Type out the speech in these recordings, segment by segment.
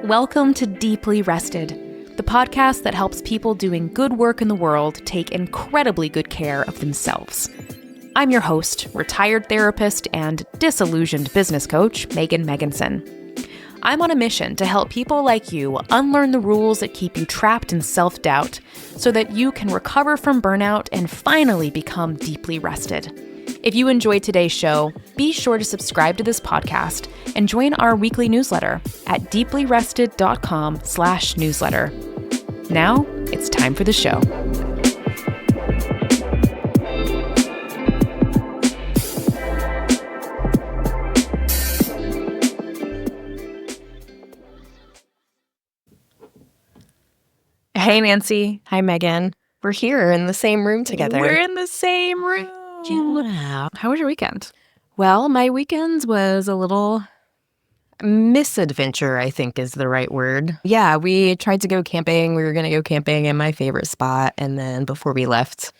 Welcome to Deeply Rested, the podcast that helps people doing good work in the world take incredibly good care of themselves. I'm your host, retired therapist and disillusioned business coach, Megan Megginson. I'm on a mission to help people like you unlearn the rules that keep you trapped in self-doubt so that you can recover from burnout and finally become deeply rested. If you enjoyed today's show, be sure to subscribe to this podcast and join our weekly newsletter at deeplyrested.com/newsletter. Now, it's time for the show. Hey, Nancy. Hi, Megan. We're here in the same room together. We're in the same room. Yeah. How was your weekend? Well, my weekend was a little misadventure, I think is the right word. Yeah, we tried to go camping. We were going to go camping in my favorite spot. And then before we left,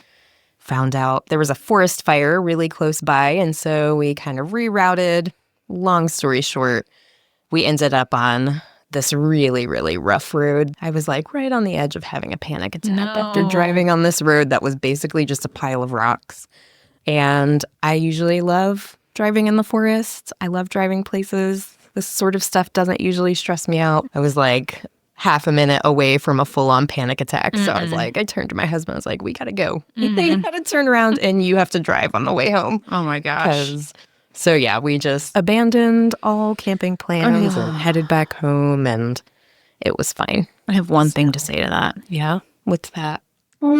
found out there was a forest fire really close by. And so we kind of rerouted. Long story short, we ended up on this really, really rough road. I was like right on the edge of having a panic attack after driving on this road that was basically just a pile of rocks. And I usually love driving in the forest. I love driving places. This sort of stuff doesn't usually stress me out. I was like half a minute away from a full-on panic attack. So I was like, I turned to my husband. I was like, we got to go. You got to turn around and you have to drive on the way home. Oh, my gosh. So, yeah, we just abandoned all camping plans and headed back home, and it was fine. I have one thing to say to that. Yeah? What's that? That's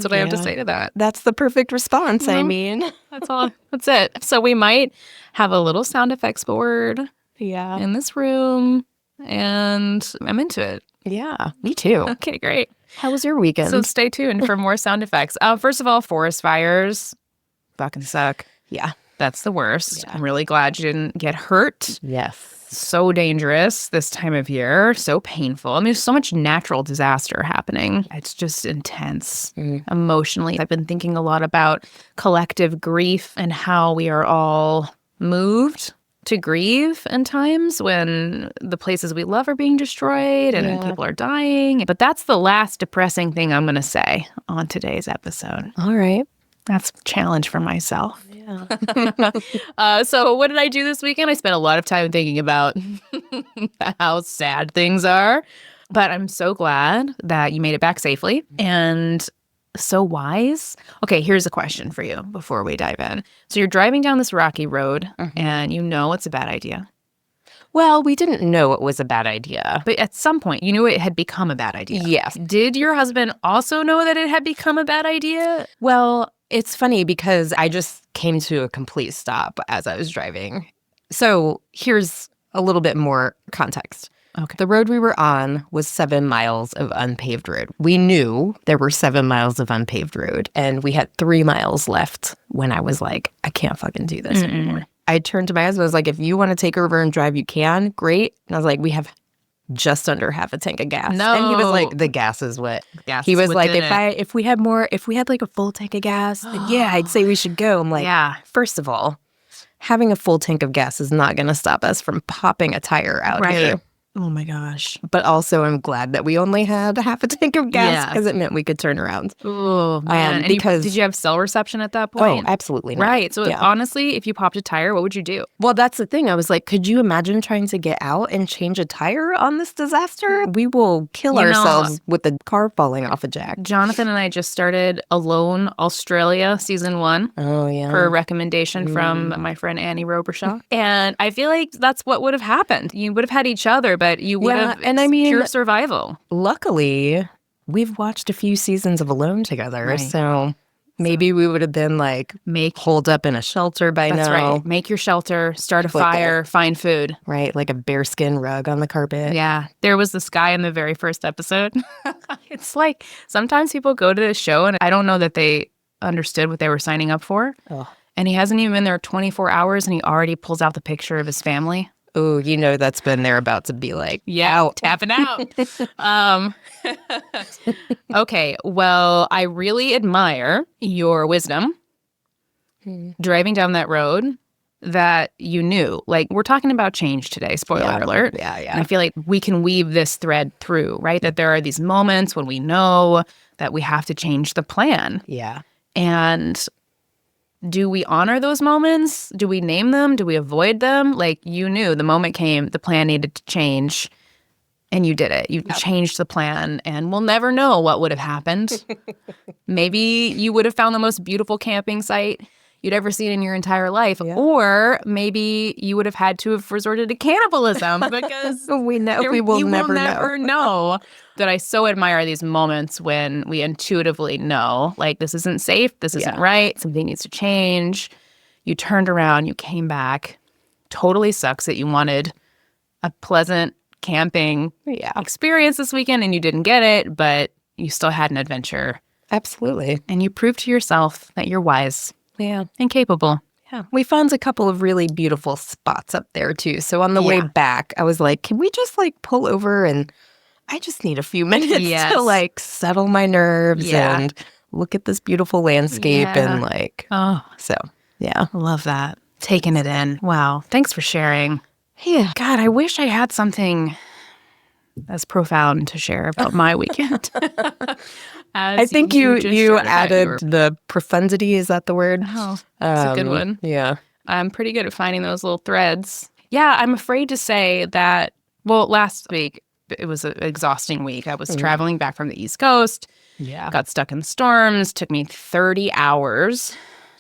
what I have to say to that. That's the perfect response, I mean. That's all. That's it. So we might have a little sound effects board in this room, and I'm into it. Yeah, me too. Okay, great. How was your weekend? So stay tuned for more sound effects. First of all, forest fires fucking suck. Yeah. That's the worst. Yeah. I'm really glad you didn't get hurt. Yes. So dangerous this time of year. So painful. I mean, there's so much natural disaster happening. It's just intense emotionally. I've been thinking a lot about collective grief and how we are all moved to grieve in times when the places we love are being destroyed and people are dying. But that's the last depressing thing I'm going to say on today's episode. All right. That's a challenge for myself. Yeah. So what did I do this weekend? I spent a lot of time thinking about how sad things are. But I'm so glad that you made it back safely and so wise. Okay, here's a question for you before we dive in. So you're driving down this rocky road and you know it's a bad idea. Well, we didn't know it was a bad idea. But at some point, you knew it had become a bad idea. Yes. Did your husband also know that it had become a bad idea? Well, it's funny because I just came to a complete stop as I was driving. So here's a little bit more context. Okay. The road we were on was 7 miles of unpaved road. We knew there were 7 miles of unpaved road, and we had 3 miles left when I was like, I can't fucking do this anymore. I turned to my husband. I was like, if you want to take over and drive, you can. Great. And I was like, we have just under half a tank of gas. No. And he was like, the gas is what? Gas He is was like, within if we had like a full tank of gas, then yeah, I'd say we should go. I'm like, first of all, having a full tank of gas is not going to stop us from popping a tire out here. Oh my gosh. But also I'm glad that we only had half a tank of gas because it meant we could turn around. Oh, man. Did you have cell reception at that point? Oh, absolutely not. Right. So honestly, if you popped a tire, what would you do? Well, that's the thing. I was like, could you imagine trying to get out and change a tire on this disaster? We will kill ourselves with the car falling off a jack. Jonathan and I just started Alone Australia Season 1. Oh, yeah. Per recommendation from my friend Annie Robershaw. And I feel like that's what would have happened. You would have had each other, but you would have pure survival. Luckily, we've watched a few seasons of Alone together, so maybe we would have been like holed up in a shelter by now. That's right. Make your shelter, start a fire, find food. Right, like a bearskin rug on the carpet. Yeah. There was this guy in the very first episode. It's like sometimes people go to this show and I don't know that they understood what they were signing up for. Oh. And he hasn't even been there 24 hours and he already pulls out the picture of his family. Oh, you know that's been there about to be like, tapping out. Okay, well, I really admire your wisdom driving down that road that you knew? Like, we're talking about change today, spoiler alert. Yeah. And I feel like we can weave this thread through, right? That there are these moments when we know that we have to change the plan. Yeah. And do we honor those moments? Do we name them? Do we avoid them? Like, you knew the moment came, the plan needed to change, and you did it. You changed the plan, and we'll never know what would have happened. Maybe you would have found the most beautiful camping site you'd ever seen in your entire life. Yeah. Or maybe you would have had to have resorted to cannibalism because we will never know. That I so admire these moments when we intuitively know, like, this isn't safe, this isn't right, something needs to change. You turned around, you came back. Totally sucks that you wanted a pleasant camping experience this weekend and you didn't get it, but you still had an adventure. Absolutely. And you proved to yourself that you're wise. Yeah. And capable. Yeah. We found a couple of really beautiful spots up there, too. So on the way back, I was like, can we just, like, pull over and I just need a few minutes to, like, settle my nerves and look at this beautiful landscape and, like, so, yeah. Love that. Taking it in. Wow. Thanks for sharing. Yeah. God, I wish I had something as profound to share about my weekend. I think you added the profundity. Is that the word? Oh, that's a good one. Yeah. I'm pretty good at finding those little threads. Yeah, I'm afraid to say that, well, last week, it was an exhausting week. I was traveling back from the East Coast. Yeah. Got stuck in storms. Took me 30 hours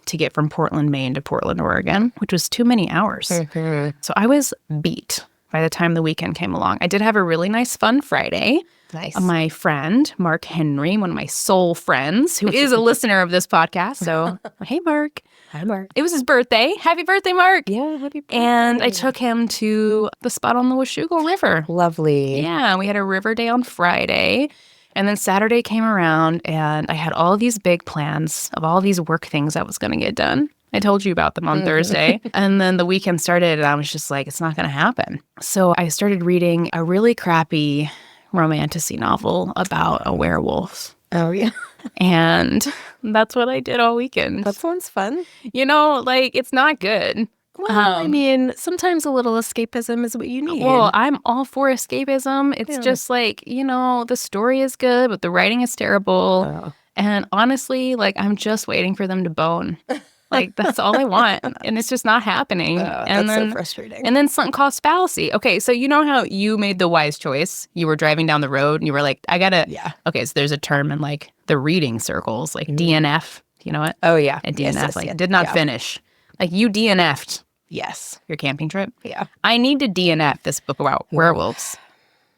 to get from Portland, Maine to Portland, Oregon, which was too many hours. So I was beat by the time the weekend came along. I did have a really nice, fun Friday. Nice. My friend, Mark Henry, one of my soul friends, who is a listener of this podcast. So, hey, Mark. Hi, Mark. It was his birthday. Happy birthday, Mark. Yeah, happy birthday. And I took him to the spot on the Washougal River. Lovely. Yeah, we had a river day on Friday. And then Saturday came around, and I had all these big plans of all these work things I was going to get done. I told you about them on Thursday. And then the weekend started, and I was just like, it's not going to happen. So I started reading a really crappy romantasy novel about a werewolf. Oh, yeah. And that's what I did all weekend. That sounds fun. You know, like, it's not good. Well, I mean, sometimes a little escapism is what you need. Well, I'm all for escapism. It's just like, you know, the story is good, but the writing is terrible. Oh. And honestly, like, I'm just waiting for them to bone. Like, that's all I want. And it's just not happening. And that's so frustrating. And then sunk cost fallacy. Okay, so you know how you made the wise choice? You were driving down the road and you were like, I gotta. Yeah. Okay, so there's a term in, like, the reading circles, like DNF. You know what? Oh, yeah. A DNF, did not finish. Like, you DNF'd. Yes. Your camping trip? Yeah. I need to DNF this book about werewolves,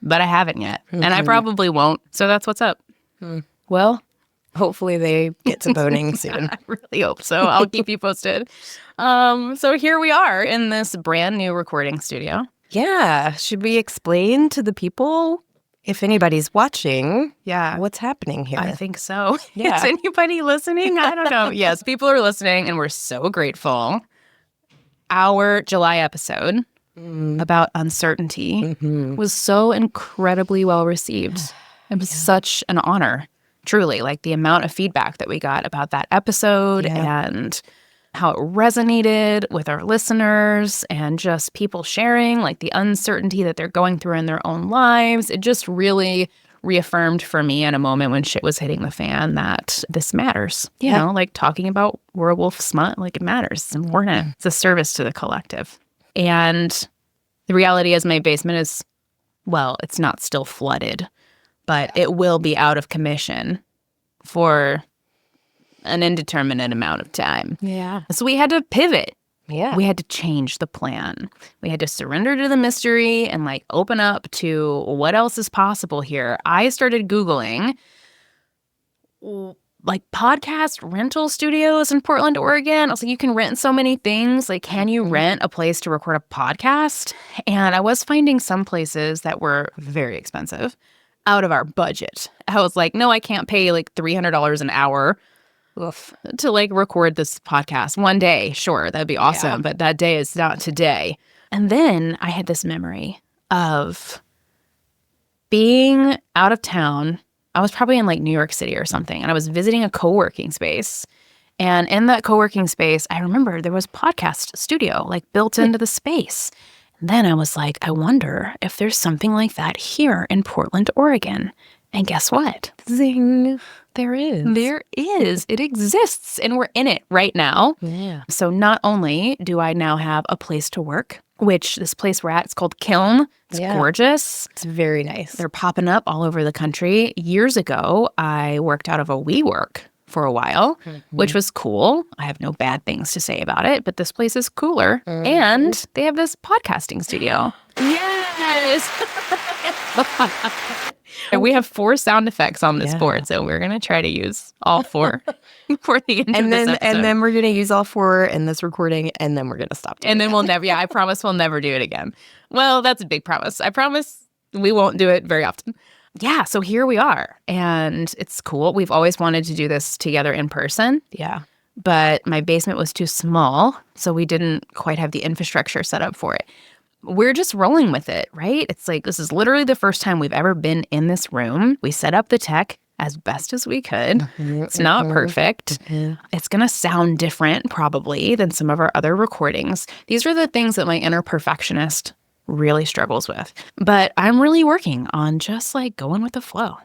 but I haven't yet. And I probably won't. So that's what's up. Well, hopefully they get to boning soon. I really hope so. I'll keep you posted. So here we are in this brand new recording studio. Yeah. Should we explain to the people, if anybody's watching, what's happening here? I think so. Yeah. Is anybody listening? I don't know. Yes, people are listening, and we're so grateful. Our July episode about uncertainty was so incredibly well received. It was such an honor, truly, like the amount of feedback that we got about that episode and how it resonated with our listeners and just people sharing like the uncertainty that they're going through in their own lives. It just really reaffirmed for me in a moment when shit was hitting the fan that this matters. You know, like talking about werewolf smut, like it matters. It's important. It's a service to the collective. And the reality is my basement is, well, it's not still flooded, but it will be out of commission for an indeterminate amount of time. Yeah. So we had to pivot. Yeah. We had to change the plan. We had to surrender to the mystery and like open up to what else is possible here. I started Googling like podcast rental studios in Portland, Oregon. I was like, you can rent so many things. Like, can you rent a place to record a podcast? And I was finding some places that were very expensive, out of our budget. I was like, no, I can't pay like $300 an hour to like record this podcast one day. Sure, that'd be awesome. But that day is not today. And then I had this memory of being out of town. I was probably in like New York City or something. And I was visiting a co-working space. And in that co-working space, I remember there was podcast studio like built into the space. And then I was like, I wonder if there's something like that here in Portland, Oregon. And guess what? Zing. There is. There is. It exists, and we're in it right now. Yeah. So not only do I now have a place to work, which this place we're at, it's called Kiln. It's gorgeous. It's very nice. They're popping up all over the country. Years ago, I worked out of a WeWork for a while, which was cool. I have no bad things to say about it, but this place is cooler. And they have this podcasting studio. Yes! And we have 4 sound effects on this board, so we're going to try to use all 4 for the end of this episode. And then we're going to use all 4 in this recording, and then we're going to stop doing And then we'll never, I promise we'll never do it again. Well, that's a big promise. I promise we won't do it very often. Yeah, so here we are, and it's cool. We've always wanted to do this together in person. Yeah. But my basement was too small, so we didn't quite have the infrastructure set up for it. We're just rolling with it, right? It's like, this is literally the first time we've ever been in this room. We set up the tech as best as we could. It's not perfect. It's going to sound different probably than some of our other recordings. These are the things that my inner perfectionist really struggles with. But I'm really working on just like going with the flow,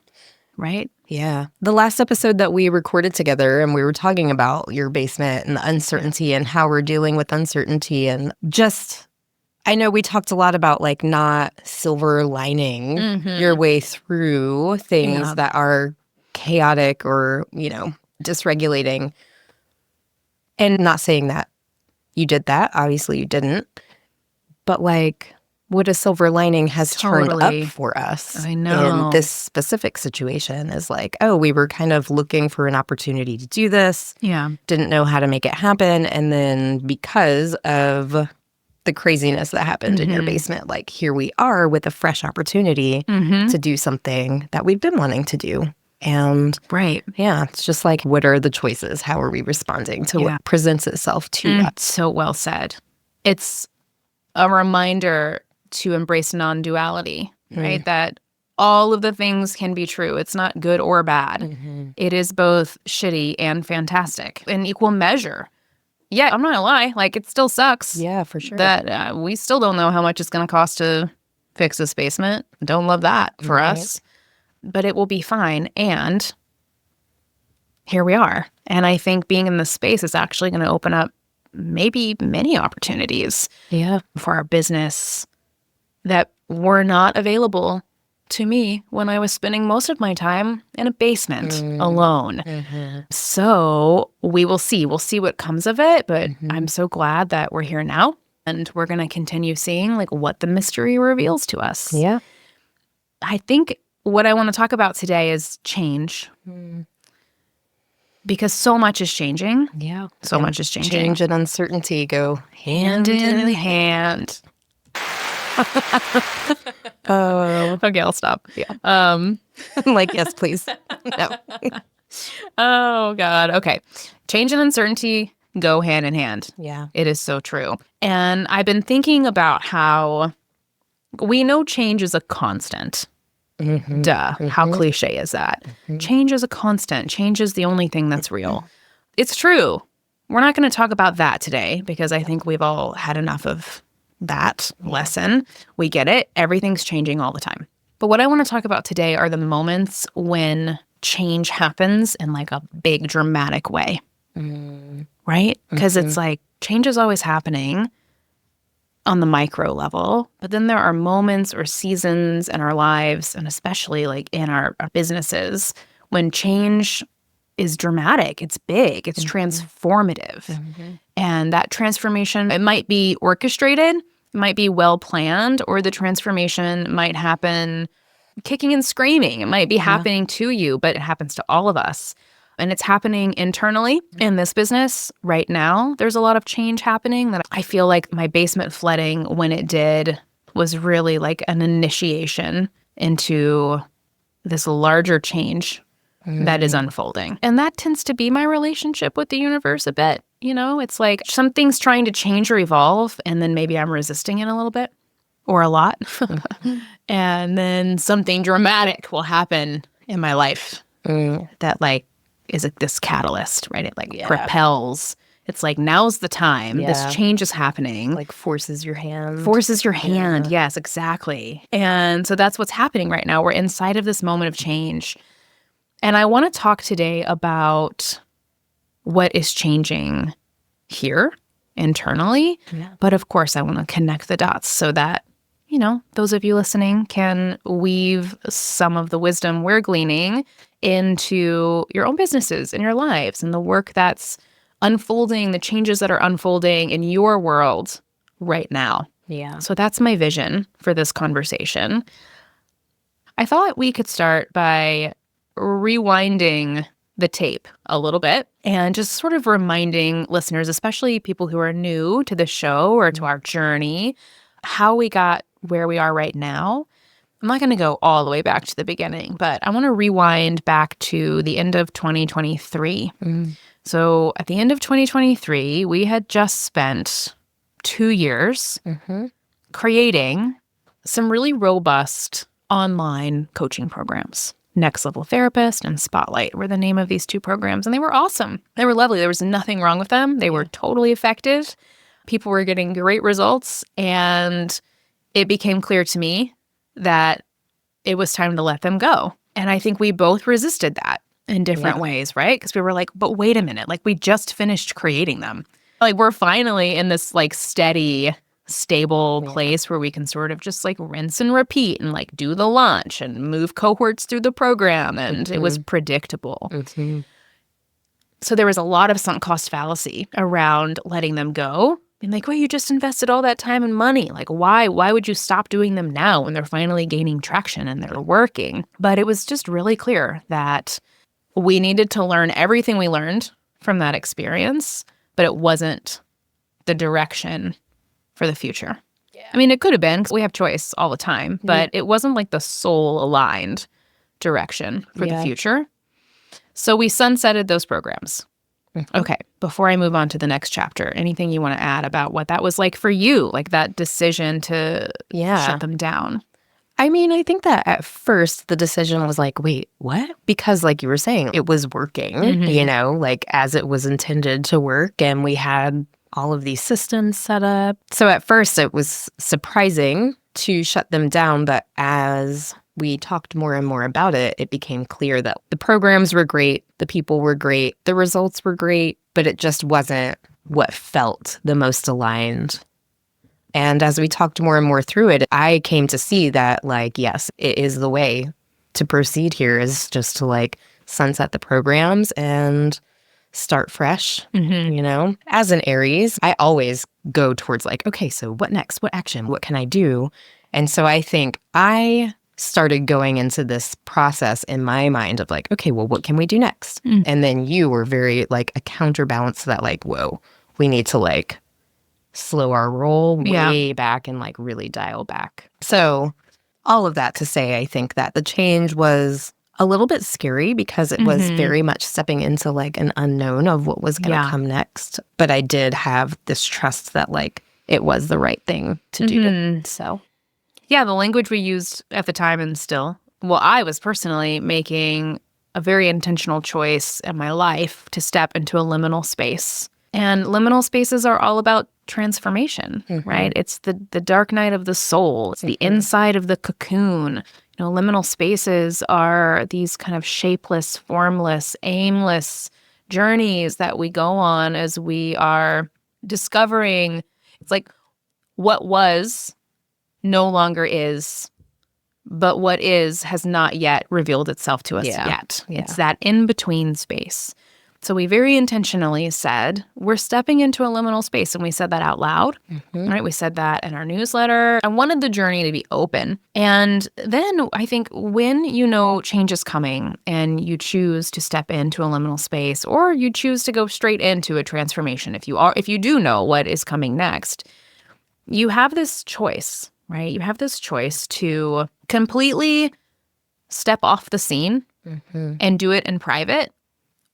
right? Yeah. The last episode that we recorded together, and we were talking about your basement and the uncertainty and how we're dealing with uncertainty, and just, I know we talked a lot about like not silver lining your way through things that are chaotic or, dysregulating. And not saying that you did that. Obviously you didn't. But like, what a silver lining has turned up for us in this specific situation is like, oh, we were kind of looking for an opportunity to do this. Yeah. Didn't know how to make it happen. And then because of the craziness that happened in your basement, like here we are with a fresh opportunity to do something that we've been wanting to do. And yeah, it's just like, what are the choices? How are we responding to what presents itself to us? So well said. It's a reminder to embrace non-duality, right? That all of the things can be true. It's not good or bad. It is both shitty and fantastic in equal measure. Yeah, I'm not gonna lie. Like, it still sucks. Yeah, for sure. That we still don't know how much it's gonna cost to fix this basement. Don't love that for us. But it will be fine. And here we are. And I think being in this space is actually going to open up maybe many opportunities for our business that were not available to me when I was spending most of my time in a basement alone. So we will see. We'll see what comes of it. But I'm so glad that we're here now. And we're going to continue seeing like what the mystery reveals to us. Yeah. I think what I want to talk about today is change. Because so much is changing. Yeah. So much is changing. Change and uncertainty go hand in hand. Oh. Okay, I'll stop. Yeah. I'm like, yes, please. No. Oh, God. Okay. Change and uncertainty go hand in hand. Yeah. It is so true. And I've been thinking about how we know change is a constant. Duh. How cliche is that? Change is a constant. Change is the only thing that's real. It's true. We're not going to talk about that today because I think we've all had enough of that lesson. We get it. Everything's changing all the time. But what I want to talk about today are the moments when change happens in like a big dramatic way. Right? Because it's like change is always happening on the micro level, but then there are moments or seasons in our lives, and especially like in our businesses, when change is dramatic, it's big, it's transformative. And that transformation, it might be orchestrated, it might be well planned, or the transformation might happen kicking and screaming. It might be happening to you, but it happens to all of us. And it's happening internally in this business right now. There's a lot of change happening that I feel like my basement flooding, when it did, was really like an initiation into this larger change that is unfolding. And that tends to be my relationship with the universe a bit. You know, it's like something's trying to change or evolve, and then maybe I'm resisting it a little bit or a lot. And then something dramatic will happen in my life that like is it this catalyst, right? It like propels. It's like, now's the time. This change is happening. Like forces your hand. Forces your hand. Yes, exactly. And so that's what's happening right now. We're inside of this moment of change. And I want to talk today about what is changing here internally. Yeah. But of course, I want to connect the dots so that, those of you listening can weave some of the wisdom we're gleaning into your own businesses and your lives and the work that's unfolding, the changes that are unfolding in your world right now. Yeah. So that's my vision for this conversation. I thought we could start by rewinding the tape a little bit and just sort of reminding listeners, especially people who are new to the show or to our journey, how we got where we are right now. I'm not going to go all the way back to the beginning, but I want to rewind back to the end of 2023. So at the end of 2023, we had just spent 2 years creating some really robust online coaching programs. Next Level Therapist and Spotlight were the name of these 2 programs, and they were awesome. They were lovely. There was nothing wrong with them. They were totally effective. People were getting great results, and it became clear to me that it was time to let them go. And I think we both resisted that in different ways, right? Because we were like, but wait a minute, like we just finished creating them. Like we're finally in this like steady, stable place where we can sort of just like rinse and repeat and like do the launch and move cohorts through the program. And it was predictable. So there was a lot of sunk cost fallacy around letting them go. And like, well, you just invested all that time and money. Like, why would you stop doing them now when they're finally gaining traction and they're working? But it was just really clear that we needed to learn everything we learned from that experience, but it wasn't the direction for the future. I mean, it could have been, because we have choice all the time, but it wasn't like the soul-aligned direction for the future. So we sunsetted those programs. Okay, before I move on to the next chapter, anything you want to add about what that was like for you, like that decision to shut them down? I mean, I think that at first the decision was like, wait, what? Because like you were saying, it was working, like as it was intended to work. And we had all of these systems set up. So at first it was surprising to shut them down. But as we talked more and more about it, it became clear that the programs were great, the people were great, the results were great, but it just wasn't what felt the most aligned. And as we talked more and more through it, I came to see that, like, yes, it is the way to proceed here is just to, like, sunset the programs and start fresh, As an Aries, I always go towards, like, okay, so what next? What action? What can I do? And so I think I started going into this process in my mind of, like, okay, well, what can we do next? And then you were very, like, a counterbalance to that, like, whoa, we need to, like, slow our roll way back and like really dial back. So all of that to say, I think that the change was a little bit scary because it was very much stepping into like an unknown of what was going to come next. But I did have this trust that like it was the right thing to do. So yeah, the language we used at the time and still, well, I was personally making a very intentional choice in my life to step into a liminal space. And liminal spaces are all about transformation, right? It's the dark night of the soul. It's the inside of the cocoon. Liminal spaces are these kind of shapeless, formless, aimless journeys that we go on as we are discovering. It's like what was no longer is, but what is has not yet revealed itself to us yet. It's that in-between space. So we very intentionally said, we're stepping into a liminal space, and we said that out loud, right? We said that in our newsletter. I wanted the journey to be open. And then I think when change is coming and you choose to step into a liminal space, or you choose to go straight into a transformation, if you do know what is coming next, you have this choice, right? You have this choice to completely step off the scene and do it in private,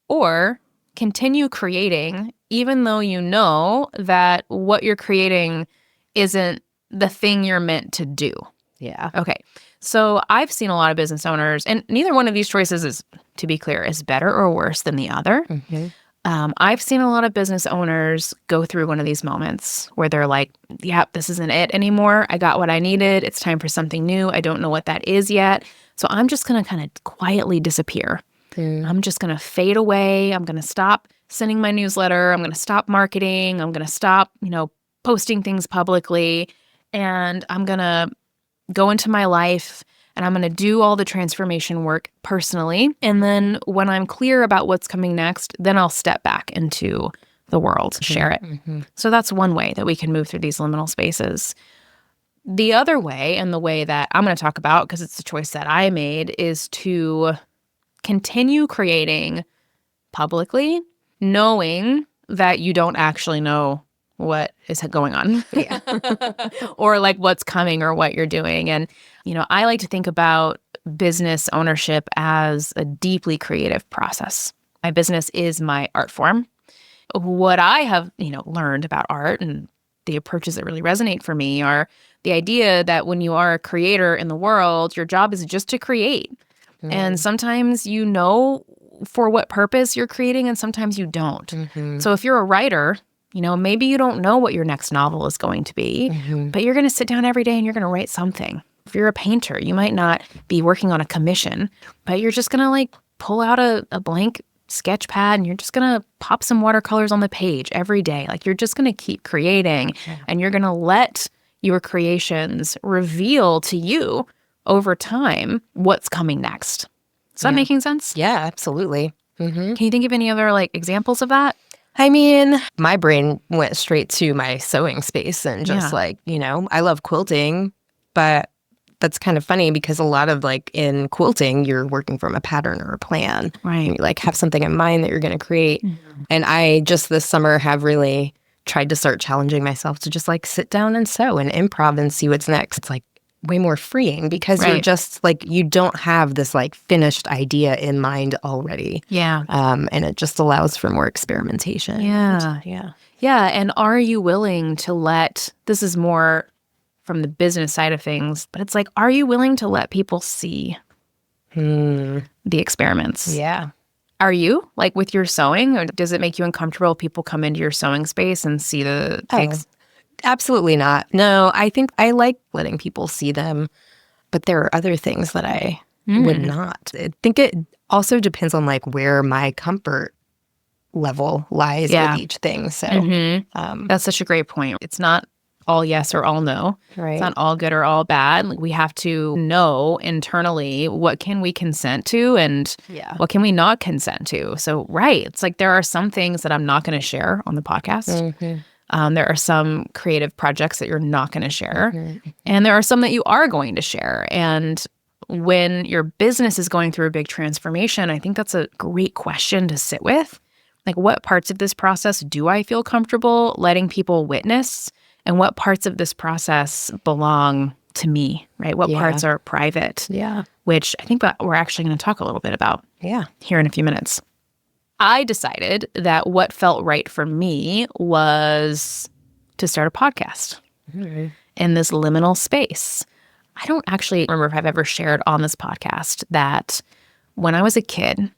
or continue creating, even though you know that what you're creating isn't the thing you're meant to do. Yeah. Okay. So I've seen a lot of business owners, and neither one of these choices is to be clear, is better or worse than the other. Mm-hmm. I've seen a lot of business owners go through one of these moments where they're like, yep, this isn't it anymore. I got what I needed. It's time for something new. I don't know what that is yet. So I'm just going to kind of quietly disappear. I'm just going to fade away. I'm going to stop sending my newsletter. I'm going to stop marketing. I'm going to stop, posting things publicly. And I'm going to go into my life and I'm going to do all the transformation work personally. And then when I'm clear about what's coming next, then I'll step back into the world, share it. Mm-hmm. So that's one way that we can move through these liminal spaces. The other way, and the way that I'm going to talk about, because it's a choice that I made, is to continue creating publicly, knowing that you don't actually know what is going on or like what's coming or what you're doing. And, I like to think about business ownership as a deeply creative process. My business is my art form. What I have, learned about art and the approaches that really resonate for me are the idea that when you are a creator in the world, your job is just to create. And sometimes for what purpose you're creating and sometimes you don't. Mm-hmm. So if you're a writer, maybe you don't know what your next novel is going to be, but you're going to sit down every day and you're going to write something. If you're a painter, you might not be working on a commission, but you're just going to pull out a blank sketch pad and you're just going to pop some watercolors on the page every day. Like you're just going to keep creating and you're going to let your creations reveal to you over time what's coming next. Is that making sense? Yeah, absolutely. Mm-hmm. Can you think of any other examples of that? I mean, my brain went straight to my sewing space and just I love quilting, but that's kind of funny because a lot of in quilting, you're working from a pattern or a plan. Right. And you have something in mind that you're going to create. Mm-hmm. And I just this summer have really tried to start challenging myself to just sit down and sew and improv and see what's next. It's way more freeing because you're just you don't have this finished idea in mind already. Yeah. And it just allows for more experimentation. Yeah. Yeah. And are you willing to this is more from the business side of things, but it's are you willing to let people see the experiments? Yeah. Are you with your sewing, or does it make you uncomfortable if people come into your sewing space and see the things? Absolutely not. No, I think I like letting people see them, but there are other things that I would not. I think it also depends on where my comfort level lies with each thing. So that's such a great point. It's not all yes or all no. Right. It's not all good or all bad. We have to know internally what can we consent to and what can we not consent to. So, it's there are some things that I'm not going to share on the podcast. Mm-hmm. There are some creative projects that you're not going to share. Mm-hmm. And there are some that you are going to share. And when your business is going through a big transformation, I think that's a great question to sit with. What parts of this process do I feel comfortable letting people witness? And what parts of this process belong to me, right? What parts are private? Yeah. Which I think we're actually going to talk a little bit about here in a few minutes. I decided that what felt right for me was to start a podcast in this liminal space. I don't actually remember if I've ever shared on this podcast that when I was a kid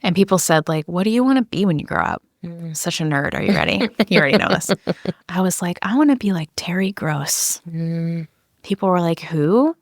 and people said, what do you want to be when you grow up? Such a nerd. Are you ready? You already know this. I was I want to be like Terry Gross. People were like, who?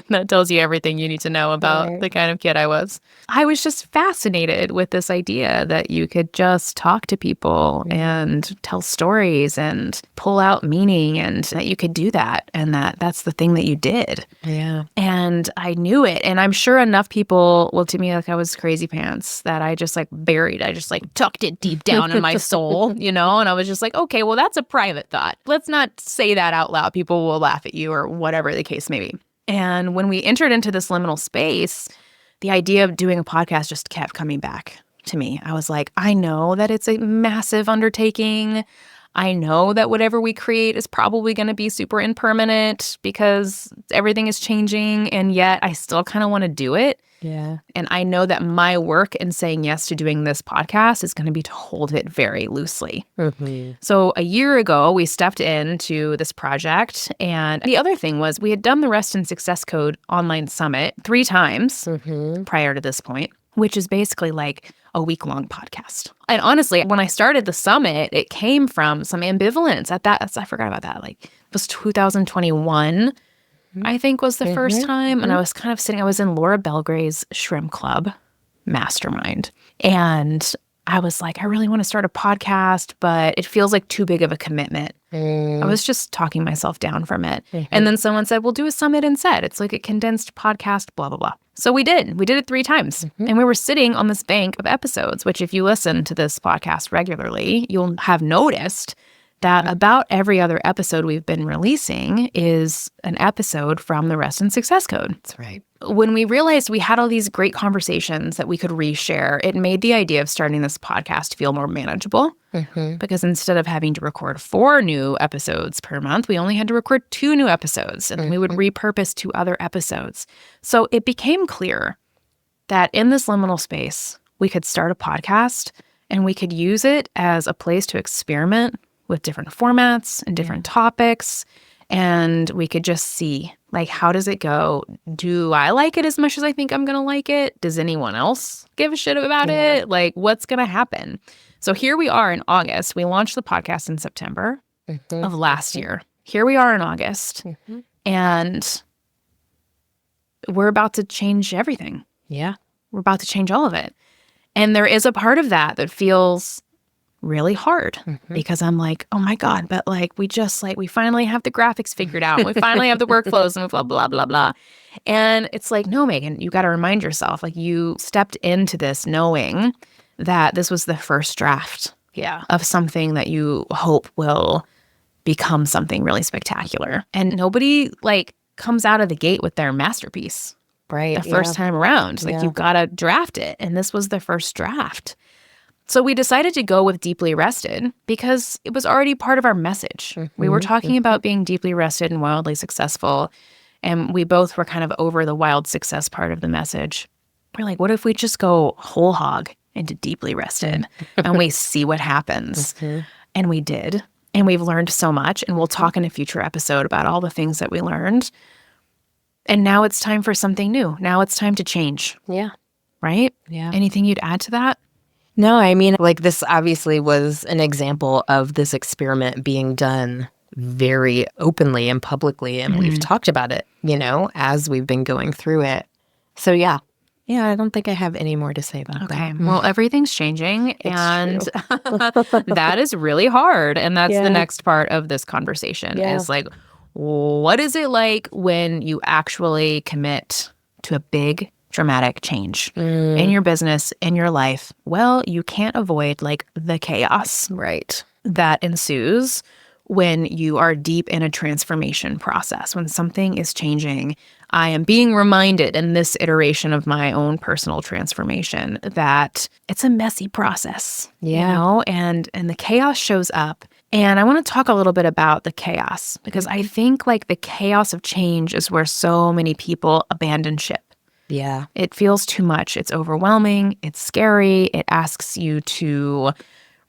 That tells you everything you need to know about the kind of kid I was. I was just fascinated with this idea that you could just talk to people and tell stories and pull out meaning, and that you could do that, and that's the thing that you did. Yeah. And I knew it. And I'm sure enough people looked at me like I was crazy pants that I just buried. I just tucked it deep down in my soul, and I was just okay, well, that's a private thought. Let's not say that out loud. People will laugh at you or whatever the case may be. And when we entered into this liminal space, the idea of doing a podcast just kept coming back to me. I was I know that it's a massive undertaking. I know that whatever we create is probably going to be super impermanent because everything is changing, and yet I still kind of want to do it. Yeah. And I know that my work in saying yes to doing this podcast is going to be to hold it very loosely. Mm-hmm. So a year ago, we stepped into this project. And the other thing was we had done the Rest and Success Code online summit 3 times prior to this point, which is basically like a week-long podcast. And honestly, when I started the summit, it came from some ambivalence at that. I forgot about that. Like it was 2021. I think was the first time. And I was kind of I was in Laura Belgray's Shrimp Club mastermind. And I was like, I really want to start a podcast, but it feels like too big of a commitment. I was just talking myself down from it. And then someone said, we'll do a summit instead. It's like a condensed podcast, blah, blah, blah. So we did. We did it 3 times. And we were sitting on this bank of episodes, which if you listen to this podcast regularly, you'll have noticed that about every other episode we've been releasing is an episode from the Rest and Success Code. That's right. When we realized we had all these great conversations that we could reshare, it made the idea of starting this podcast feel more manageable because instead of having to record 4 new episodes per month, we only had to record 2 new episodes, and we would repurpose 2 other episodes. So it became clear that in this liminal space, we could start a podcast and we could use it as a place to experiment with different formats and different topics. And we could just see, like, how does it go? Do I like it as much as I think I'm going to like it? Does anyone else give a shit about it? Like, what's going to happen? So here we are in August. We launched the podcast in September of last year. Here we are in August. And we're about to change everything. Yeah. We're about to change all of it. And there is a part of that that feels really hard because I'm like, oh my God, but like we finally have the graphics figured out. We finally have the workflows and blah, blah, blah, blah. And it's like, no, Megan, you got to remind yourself, like you stepped into this knowing that this was the first draft of something that you hope will become something really spectacular. And nobody like comes out of the gate with their masterpiece the first time around. Like you've got to draft it. And this was the first draft. So we decided to go with Deeply Rested because it was already part of our message. We were talking about being deeply rested and wildly successful, and we both were kind of over the wild success part of the message. We're like, what if we just go whole hog into deeply rested and we see what happens? And we did, and we've learned so much, and we'll talk in a future episode about all the things that we learned. And now it's time for something new. Now it's time to change. Yeah. Right? Yeah. Anything you'd add to that? No, I mean, like this obviously was an example of this experiment being done very openly and publicly. And we've talked about it, you know, as we've been going through it. So, yeah, I don't think I have any more to say about that. Okay. Well, everything's changing. And that is really hard. And that's the next part of this conversation is like, what is it like when you actually commit to a big dramatic change in your business, in your life? Well, you can't avoid like the chaos that ensues when you are deep in a transformation process. When something is changing, I am being reminded in this iteration of my own personal transformation that it's a messy process, you know, and the chaos shows up. And I want to talk a little bit about the chaos because I think like the chaos of change is where so many people abandon ship. Yeah. It feels too much. It's overwhelming. It's scary. It asks you to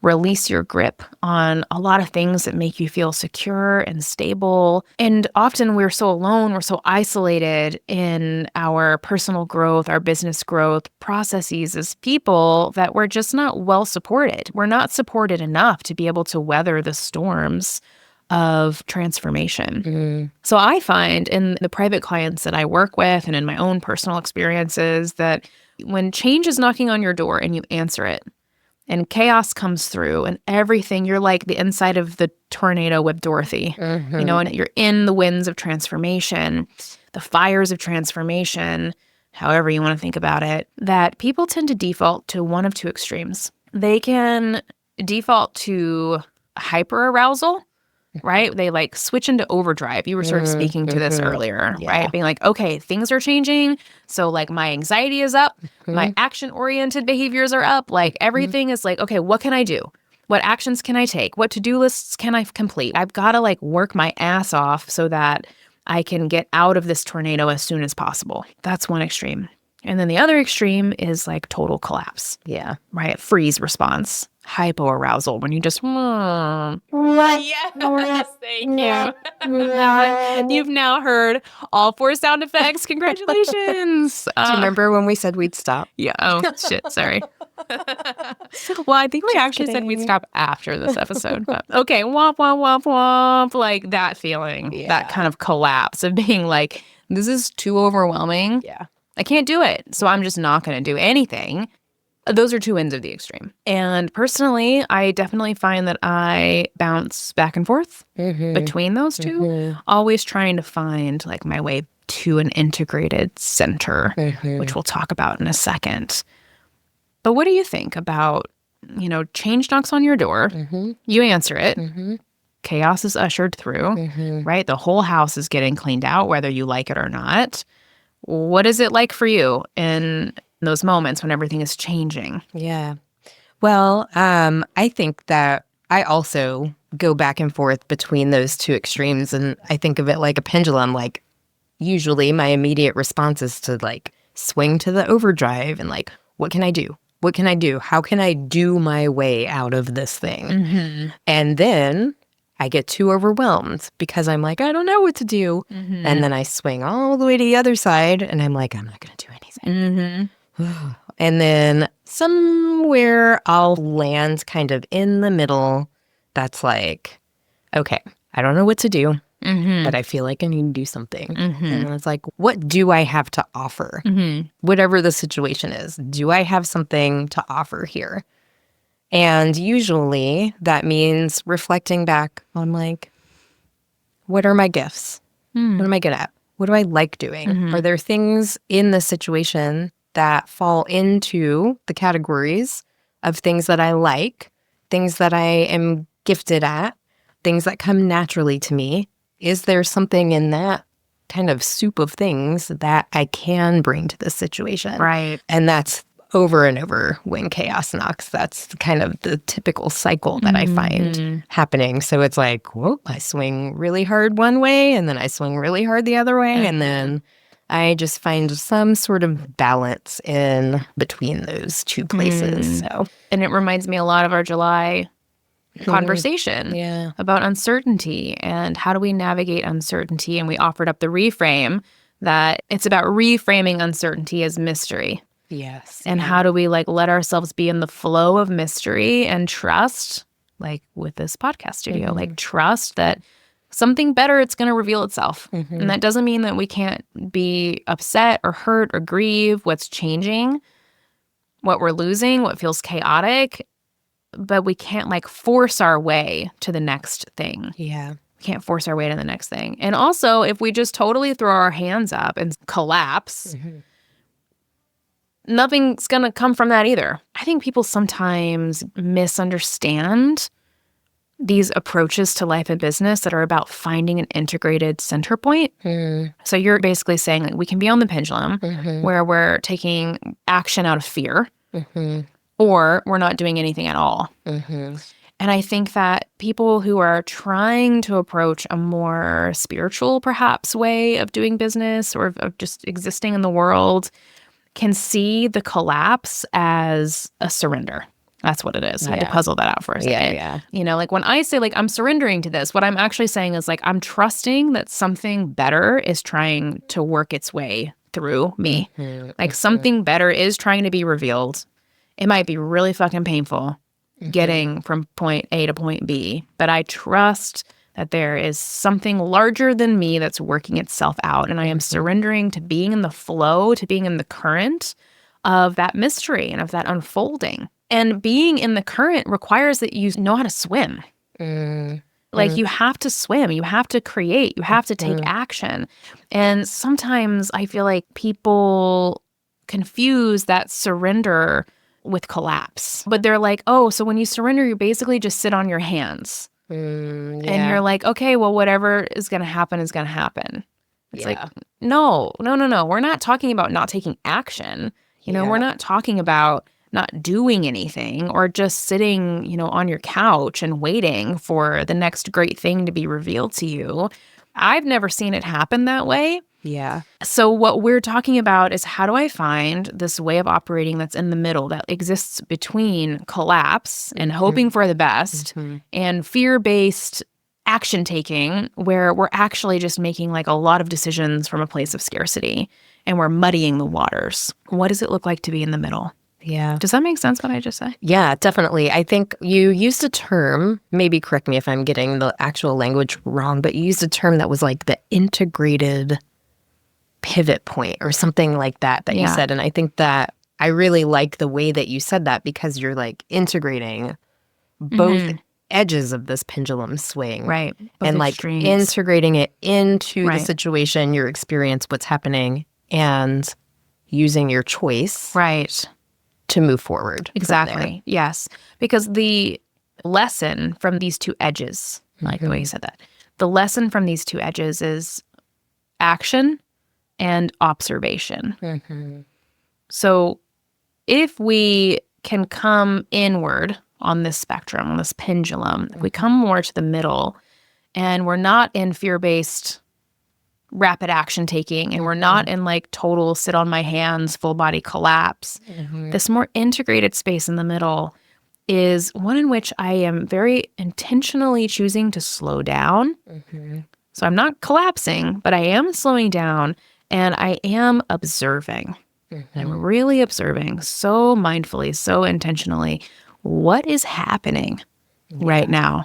release your grip on a lot of things that make you feel secure and stable. And often we're so alone, we're so isolated in our personal growth, our business growth processes as people that we're just not well supported. We're not supported enough to be able to weather the storms of transformation. So I find in the private clients that I work with and in my own personal experiences that when change is knocking on your door and you answer it and chaos comes through and everything, you're like the inside of the tornado with Dorothy, you know, and you're in the winds of transformation, the fires of transformation, however you want to think about it, that people tend to default to one of 2 extremes. They can default to hyper-arousal, right? They like switch into overdrive. You were sort of speaking to this earlier, right? Being like, okay, things are changing. So like my anxiety is up. My action-oriented behaviors are up. Like everything is like, okay, what can I do? What actions can I take? What to-do lists can I complete? I've got to like work my ass off so that I can get out of this tornado as soon as possible. That's one extreme. And then the other extreme is like total collapse. Yeah. Right? Freeze response. Hypoarousal when you just, yes, thank you. You've now heard all 4 sound effects. Congratulations. Do you remember when we said we'd stop? Yeah. Oh, shit. Sorry. Well, I think we actually said we'd stop after this episode. But okay. Womp, womp, womp, womp. Like that feeling, that kind of collapse of being like, this is too overwhelming. Yeah. I can't do it. So I'm just not going to do anything. Those are 2 ends of the extreme. And personally, I definitely find that I bounce back and forth between those 2, always trying to find like my way to an integrated center, which we'll talk about in a second. But what do you think about, change knocks on your door, you answer it, chaos is ushered through, right? The whole house is getting cleaned out, whether you like it or not. What is it like for you in those moments when everything is changing? Yeah. Well, I think that I also go back and forth between those 2 extremes. And I think of it like a pendulum. Like, usually my immediate response is to like swing to the overdrive and like, what can I do? What can I do? How can I do my way out of this thing? And then I get too overwhelmed because I'm like, I don't know what to do. And then I swing all the way to the other side and I'm like, I'm not going to do anything. And then somewhere I'll land kind of in the middle. That's like, okay, I don't know what to do, but I feel like I need to do something. And it's like, what do I have to offer? Whatever the situation is, do I have something to offer here? And usually that means reflecting back on like, what are my gifts? What am I good at? What do I like doing? Are there things in the situation that fall into the categories of things that I like, things that I am gifted at, things that come naturally to me? Is there something in that kind of soup of things that I can bring to this situation? Right. And that's over and over when chaos knocks. That's kind of the typical cycle that I find happening. So it's like, whoa, I swing really hard one way and then I swing really hard the other way. And then I just find some sort of balance in between those 2 places. So, and it reminds me a lot of our July conversation about uncertainty and how do we navigate uncertainty. And we offered up the reframe that it's about reframing uncertainty as mystery. Yes. And how do we like let ourselves be in the flow of mystery and trust, like with this podcast studio, like trust that something better, it's going to reveal itself. And that doesn't mean that we can't be upset or hurt or grieve what's changing, what we're losing, what feels chaotic, but we can't like force our way to the next thing. Yeah. We can't force our way to the next thing. And also, if we just totally throw our hands up and collapse, nothing's going to come from that either. I think people sometimes misunderstand these approaches to life and business that are about finding an integrated center point. So you're basically saying like, we can be on the pendulum where we're taking action out of fear or we're not doing anything at all. And I think that people who are trying to approach a more spiritual, perhaps, way of doing business or of just existing in the world can see the collapse as a surrender. That's what it is. I had to puzzle that out for a second. Like when I say like I'm surrendering to this, what I'm actually saying is like I'm trusting that something better is trying to work its way through me. Like something better is trying to be revealed. It might be really fucking painful getting from point A to point B, but I trust that there is something larger than me that's working itself out. And I am surrendering to being in the flow, to being in the current of that mystery and of that unfolding. And being in the current requires that you know how to swim. Like you have to swim, you have to create, you have to take action. And sometimes I feel like people confuse that surrender with collapse. But they're like, oh, so when you surrender, you basically just sit on your hands. And you're like, okay, well, whatever is going to happen is going to happen. It's like, no. We're not talking about not taking action. We're not talking about not doing anything or just sitting, on your couch and waiting for the next great thing to be revealed to you. I've never seen it happen that way. Yeah. So what we're talking about is how do I find this way of operating that's in the middle, that exists between collapse and hoping for the best and fear-based action taking, where we're actually just making like a lot of decisions from a place of scarcity and we're muddying the waters. What does it look like to be in the middle? Yeah. Does that make sense what I just said? Yeah, definitely. I think you used a term, maybe correct me if I'm getting the actual language wrong, but you used a term that was like the integrated pivot point or something like that you said. And I think that I really like the way that you said that, because you're like integrating both edges of this pendulum swing. Right. And like extremes. integrating it into the situation, your experience, what's happening, and using your choice. Right. To move forward. Exactly. Yes. Because the lesson from these two edges, like the way you said that, the lesson from these two edges is action and observation. So if we can come inward on this spectrum, on this pendulum, if we come more to the middle and we're not in fear-based rapid action taking and we're not in like total sit on my hands, full body collapse, this more integrated space in the middle is one in which I am very intentionally choosing to slow down. So I'm not collapsing, but I am slowing down and I am observing. I'm really observing so mindfully, so intentionally what is happening right now,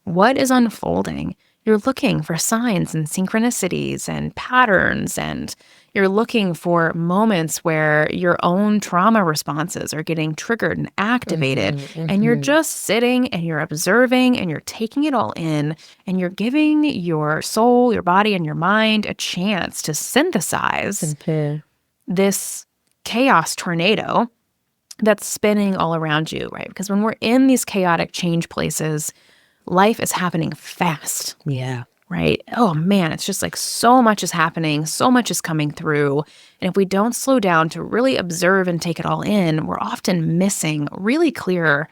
what is unfolding. You're looking for signs and synchronicities and patterns, and you're looking for moments where your own trauma responses are getting triggered and activated, and you're just sitting and you're observing and you're taking it all in, and you're giving your soul, your body, and your mind a chance to synthesize this chaos tornado that's spinning all around you, right? Because when we're in these chaotic change places, life is happening fast. Yeah. Right? Oh man, it's just like so much is happening, so much is coming through. And if we don't slow down to really observe and take it all in, we're often missing really clear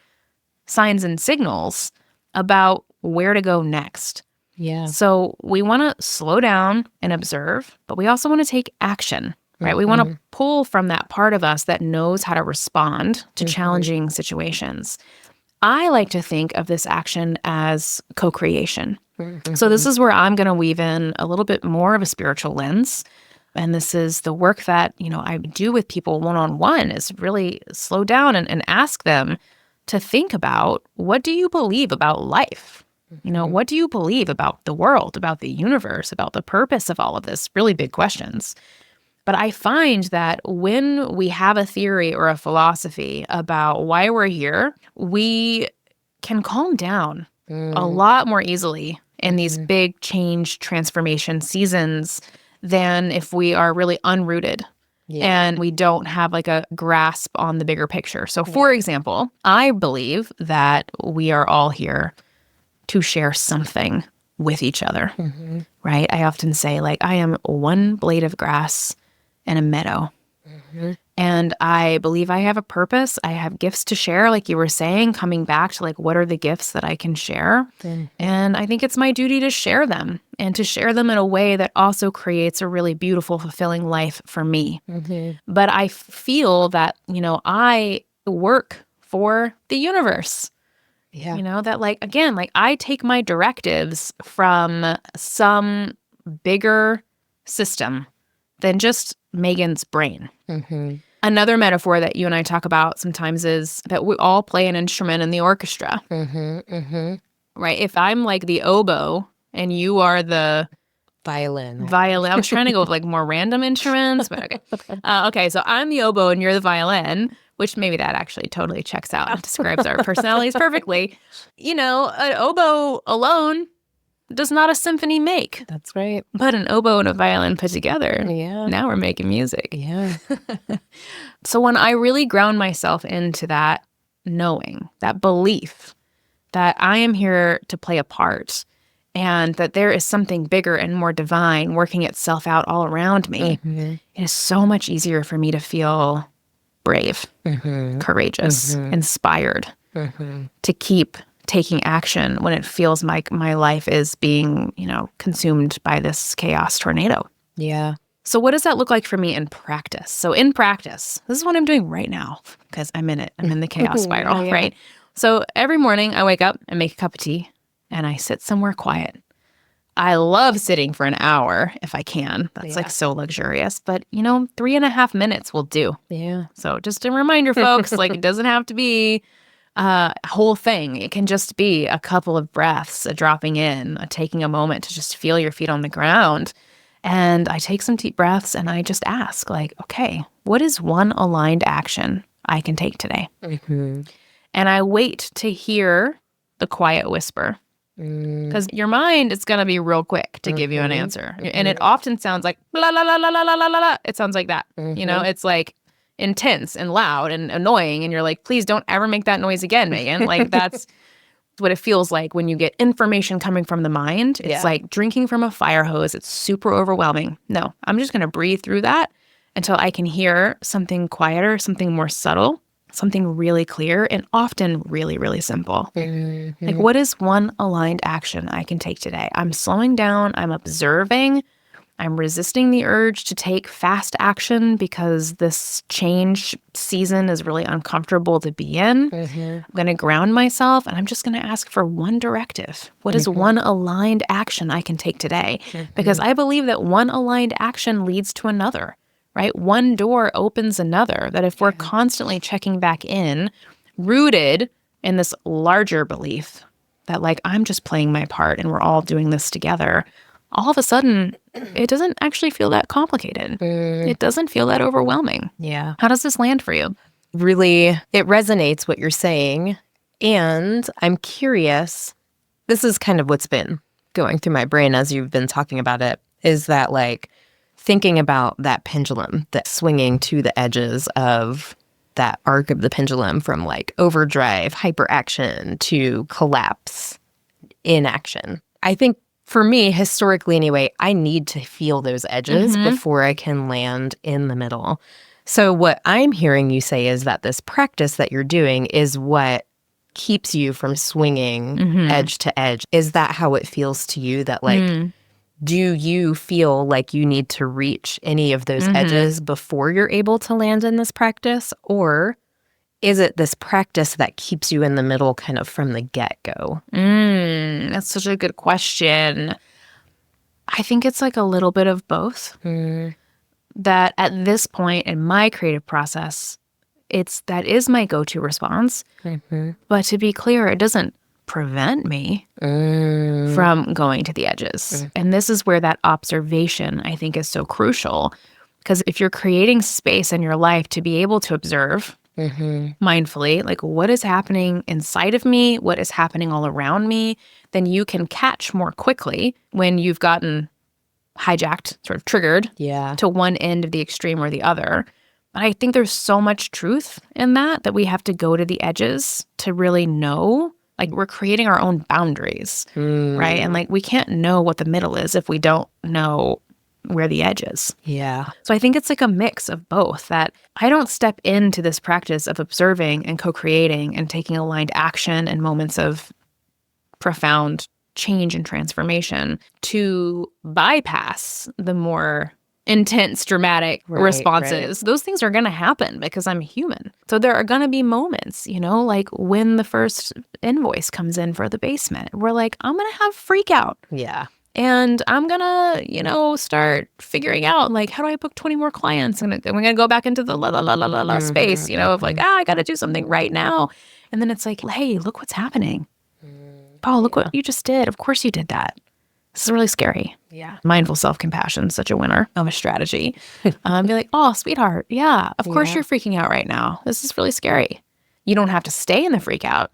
signs and signals about where to go next. Yeah. So we want to slow down and observe, but we also want to take action, right? We want to pull from that part of us that knows how to respond to challenging situations. I like to think of this action as co-creation. So this is where I'm going to weave in a little bit more of a spiritual lens. And this is the work that, I do with people one-on-one, is really slow down and ask them to think about, what do you believe about life? What do you believe about the world, about the universe, about the purpose of all of this? Really big questions. But I find that when we have a theory or a philosophy about why we're here, we can calm down a lot more easily in these big change transformation seasons than if we are really unrooted and we don't have like a grasp on the bigger picture. So for example, I believe that we are all here to share something with each other, right? I often say, like, I am one blade of grass in a meadow. And I believe I have a purpose. I have gifts to share, like you were saying, coming back to like, what are the gifts that I can share? And I think it's my duty to share them, and to share them in a way that also creates a really beautiful, fulfilling life for me. But I feel that, I work for the universe. That like, again, like I take my directives from some bigger system than just Megan's brain. Another metaphor that you and I talk about sometimes is that we all play an instrument in the orchestra. Right? If I'm like the oboe and you are the violin. I was trying to go with like more random instruments, but okay. Okay, so I'm the oboe and you're the violin, which maybe that actually totally checks out and describes our personalities perfectly. An oboe alone does not a symphony make. That's right. But an oboe and a violin put together, now we're making music. Yeah. So when I really ground myself into that knowing, that belief that I am here to play a part and that there is something bigger and more divine working itself out all around me, it is so much easier for me to feel brave, courageous, inspired to keep taking action when it feels like my life is being, consumed by this chaos tornado. Yeah. So what does that look like for me in practice? So in practice, this is what I'm doing right now because I'm in it. I'm in the chaos spiral, right? So every morning I wake up and make a cup of tea and I sit somewhere quiet. I love sitting for an hour if I can. That's like so luxurious. But, 3.5 minutes will do. Yeah. So just a reminder, folks, like it doesn't have to be a whole thing. It can just be a couple of breaths, a dropping in, a taking a moment to just feel your feet on the ground. And I take some deep breaths and I just ask, like, okay, what is one aligned action I can take today? And I wait to hear the quiet whisper. Because your mind is going to be real quick to give you an answer. And it often sounds like, la, la, la, la, la, la, la, la. It sounds like that. It's like intense and loud and annoying. And you're like, please don't ever make that noise again, Megan. Like that's what it feels like when you get information coming from the mind. It's like drinking from a fire hose. It's super overwhelming. No, I'm just going to breathe through that until I can hear something quieter, something more subtle, something really clear, and often really, really simple. Like, what is one aligned action I can take today? I'm slowing down. I'm observing. I'm resisting the urge to take fast action because this change season is really uncomfortable to be in. I'm going to ground myself, and I'm just going to ask for one directive. What is one aligned action I can take today? Because I believe that one aligned action leads to another. Right? One door opens another, that if we're constantly checking back in, rooted in this larger belief that like, I'm just playing my part and we're all doing this together, all of a sudden, it doesn't actually feel that complicated. It doesn't feel that overwhelming. Yeah. How does this land for you? Really, it resonates what you're saying. And I'm curious, this is kind of what's been going through my brain as you've been talking about it, is that like, thinking about that pendulum that's swinging to the edges of that arc of the pendulum from like overdrive, hyperaction to collapse, inaction. I think for me, historically anyway, I need to feel those edges before I can land in the middle. So what I'm hearing you say is that this practice that you're doing is what keeps you from swinging edge to edge. Is that how it feels to you? That like, do you feel like you need to reach any of those edges before you're able to land in this practice? Or is it this practice that keeps you in the middle kind of from the get-go? That's such a good question. I think it's like a little bit of both. That at this point in my creative process, that is my go-to response. But to be clear, it doesn't prevent me from going to the edges. And this is where that observation, I think, is so crucial. Because if you're creating space in your life to be able to observe mindfully, like what is happening inside of me, what is happening all around me, then you can catch more quickly when you've gotten hijacked, sort of triggered to one end of the extreme or the other. But I think there's so much truth in that we have to go to the edges to really know. Like we're creating our own boundaries, right? And like we can't know what the middle is if we don't know where the edge is. Yeah. So I think it's like a mix of both, that I don't step into this practice of observing and co-creating and taking aligned action in moments of profound change and transformation to bypass the more intense, dramatic responses. Those things are going to happen because I'm human. So there are going to be moments, like when the first invoice comes in for the basement, we're like, I'm going to have freak out. Yeah. And I'm going to, start figuring out, like, how do I book 20 more clients? And I'm going to go back into the la space, of like, I got to do something right now. And then it's like, hey, look what's happening. Paul, look what you just did. Of course you did that. This is really scary. Yeah. Mindful self-compassion, such a winner of a strategy. Be like, oh, sweetheart, yeah, of course you're freaking out right now. This is really scary. You don't have to stay in the freak out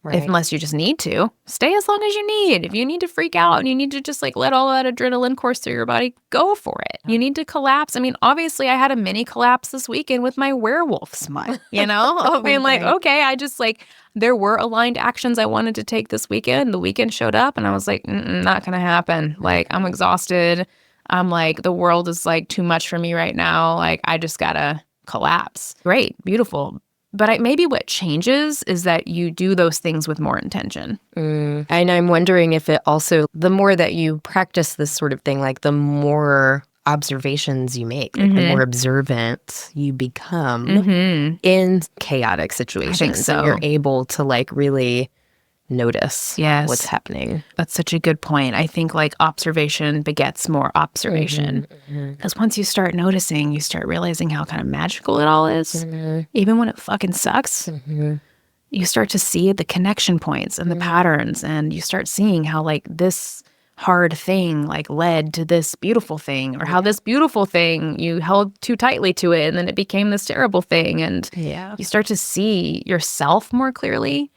unless you just need to. Stay as long as you need. If you need to freak out and you need to just like let all that adrenaline course through your body, go for it. You need to collapse. I mean, obviously I had a mini collapse this weekend with my werewolf smut, I mean, like, okay, I just like, there were aligned actions I wanted to take this weekend. The weekend showed up and I was like, not going to happen. Like, I'm exhausted. I'm like, the world is like too much for me right now. Like, I just gotta collapse. Great, beautiful. But maybe what changes is that you do those things with more intention. And I'm wondering if it also, the more that you practice this sort of thing, like the more observations you make, like the more observant you become in chaotic situations. so. And you're able to like really notice Yes. what's happening. That's such a good point. I think like observation begets more observation. Because once you start noticing, you start realizing how kind of magical it all is. Even when it fucking sucks, you start to see the connection points and the patterns, and you start seeing how like this hard thing like led to this beautiful thing, or how this beautiful thing you held too tightly to it and then it became this terrible thing. And you start to see yourself more clearly.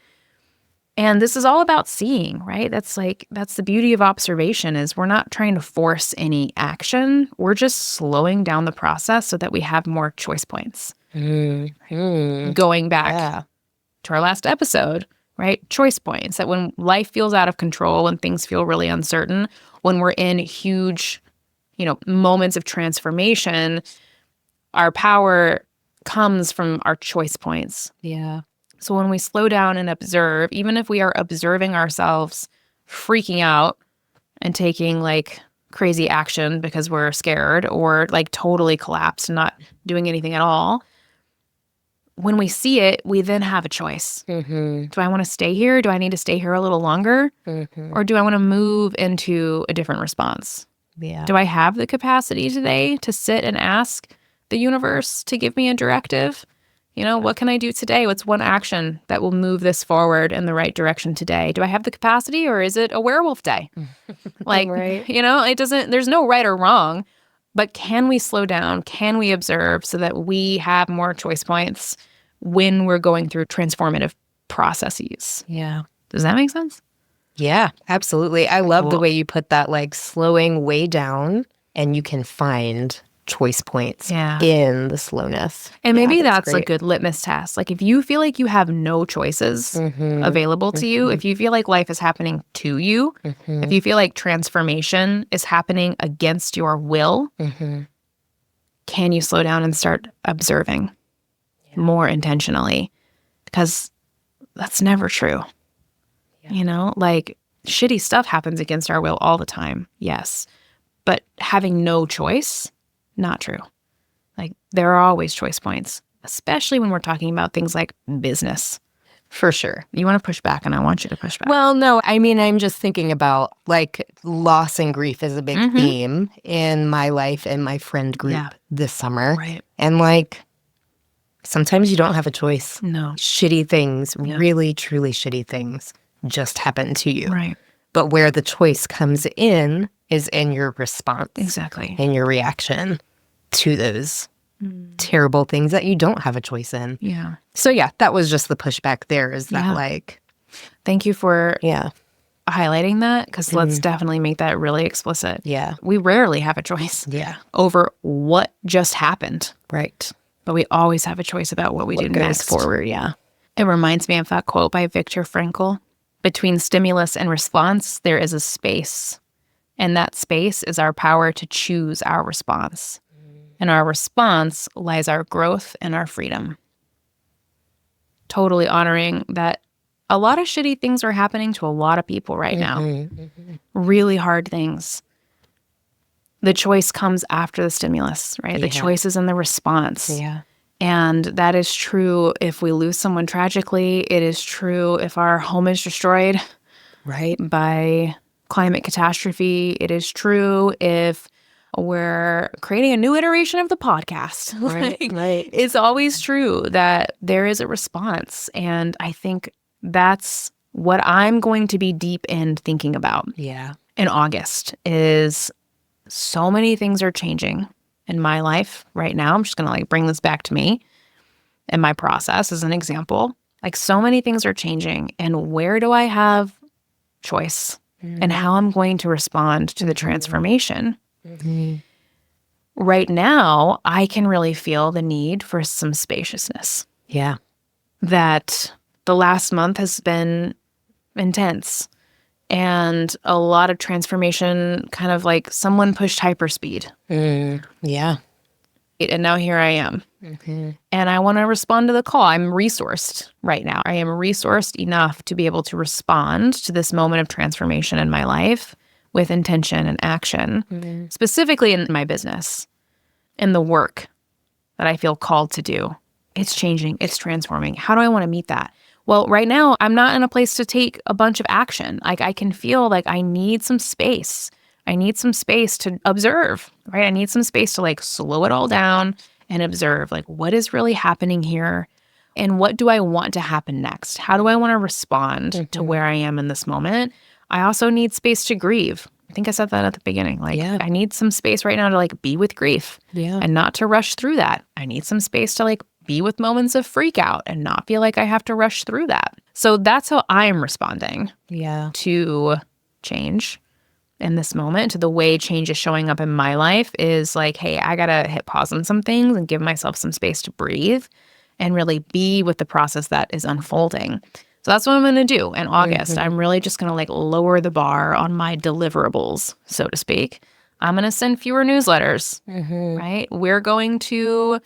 And this is all about seeing, right? That's the beauty of observation, is we're not trying to force any action. We're just slowing down the process so that we have more choice points. Going back to our last episode, right? Choice points, that when life feels out of control and things feel really uncertain, when we're in huge, moments of transformation, our power comes from our choice points. Yeah. So when we slow down and observe, even if we are observing ourselves freaking out and taking like crazy action because we're scared, or like totally collapsed and not doing anything at all, when we see it, we then have a choice. Do I want to stay here? Do I need to stay here a little longer? Or do I want to move into a different response? Do I have the capacity today to sit and ask the universe to give me a directive? What can I do today? What's one action that will move this forward in the right direction today? Do I have the capacity, or is it a werewolf day? It doesn't, there's no right or wrong, but can we slow down? Can we observe so that we have more choice points when we're going through transformative processes? Yeah. Does that make sense? Yeah, absolutely. I love the way you put that, like slowing way down, and you can find choice points in the slowness. And maybe that's a good litmus test. Like if you feel like you have no choices available to you, if you feel like life is happening to you, if you feel like transformation is happening against your will, can you slow down and start observing more intentionally? Because that's never true. Like shitty stuff happens against our will all the time. Yes. But having no choice, not true. Like there are always choice points, especially when we're talking about things like business. For sure. You want to push back, and I want you to push back. Well, no, I mean, I'm just thinking about like loss and grief is a big theme in my life and my friend group this summer. Right. And like sometimes you don't have a choice. No. Shitty things, really, truly shitty things just happen to you. Right. But where the choice comes in is in your response. Exactly. In your reaction to those terrible things that you don't have a choice in. Yeah. So yeah, that was just the pushback there, is that like... Thank you for highlighting that, because let's definitely make that really explicit. Yeah. We rarely have a choice over what just happened. Right. But we always have a choice about what we do next forward. Yeah. It reminds me of that quote by Viktor Frankl. Between stimulus and response, there is a space. And that space is our power to choose our response. In our response lies our growth and our freedom. Totally honoring that a lot of shitty things are happening to a lot of people right now. Really hard things. The choice comes after the stimulus, right? The choice is in the response. Yeah. And that is true if we lose someone tragically. It is true if our home is destroyed by climate catastrophe. It is true if we're creating a new iteration of the podcast. It's always true that there is a response. And I think that's what I'm going to be deep in thinking about in August, is so many things are changing in my life right now. I'm just going to like bring this back to me and my process as an example. Like so many things are changing, and where do I have choice and how I'm going to respond to the transformation? Right now, I can really feel the need for some spaciousness. Yeah. That the last month has been intense, and a lot of transformation, kind of like someone pushed hyperspeed. Yeah. And now here I am. Mm-hmm. And I want to respond to the call. I'm resourced right now. I am resourced enough to be able to respond to this moment of transformation in my life with intention and action, specifically in my business, in the work that I feel called to do. It's changing. It's transforming. How do I want to meet that? Well, right now, I'm not in a place to take a bunch of action. Like, I can feel like I need some space. I need some space to observe, right? I need some space to like slow it all down and observe, like, what is really happening here and what do I want to happen next? How do I want to respond to where I am in this moment? I also need space to grieve. I think I said that at the beginning. Like, I need some space right now to like be with grief and not to rush through that. I need some space to like be with moments of freak out and not feel like I have to rush through that. So that's how I'm responding to change in this moment, to the way change is showing up in my life is like, hey, I got to hit pause on some things and give myself some space to breathe and really be with the process that is unfolding. So that's what I'm going to do in August. I'm really just going to like lower the bar on my deliverables, so to speak. I'm going to send fewer newsletters, right? We're going to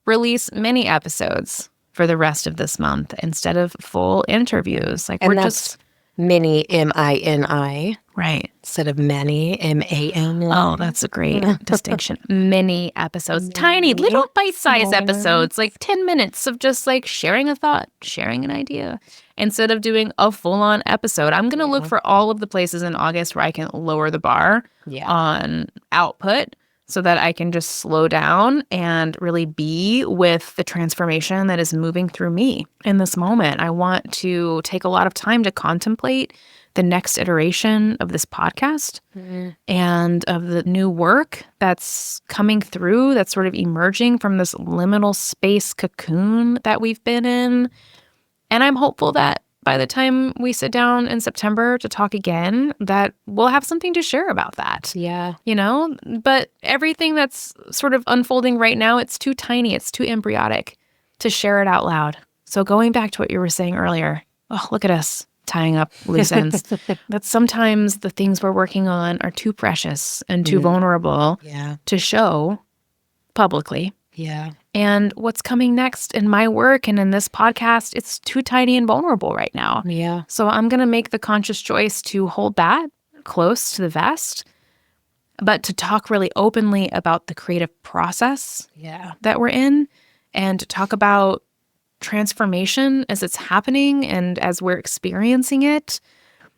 release mini episodes for the rest of this month instead of full interviews. Like, and we're that's just mini, MINI, right instead of many, MANY. Oh, that's a great distinction. Mini episodes, tiny little bite-sized episodes, like 10 minutes of just like sharing a thought, sharing an idea, instead of doing a full-on episode. I'm going to look for all of the places in August where I can lower the bar on output, so that I can just slow down and really be with the transformation that is moving through me in this moment. I want to take a lot of time to contemplate the next iteration of this podcast and of the new work that's coming through, that's sort of emerging from this liminal space cocoon that we've been in. And I'm hopeful that by the time we sit down in September to talk again, that we'll have something to share about that. Yeah. You know, but everything that's sort of unfolding right now, it's too tiny, it's too embryonic to share it out loud. So going back to what you were saying earlier, oh, look at us tying up loose ends. That sometimes the things we're working on are too precious and too vulnerable to show publicly. Yeah. And what's coming next in my work and in this podcast, it's too tiny and vulnerable right now. Yeah. So I'm going to make the conscious choice to hold that close to the vest, but to talk really openly about the creative process that we're in, and to talk about transformation as it's happening and as we're experiencing it.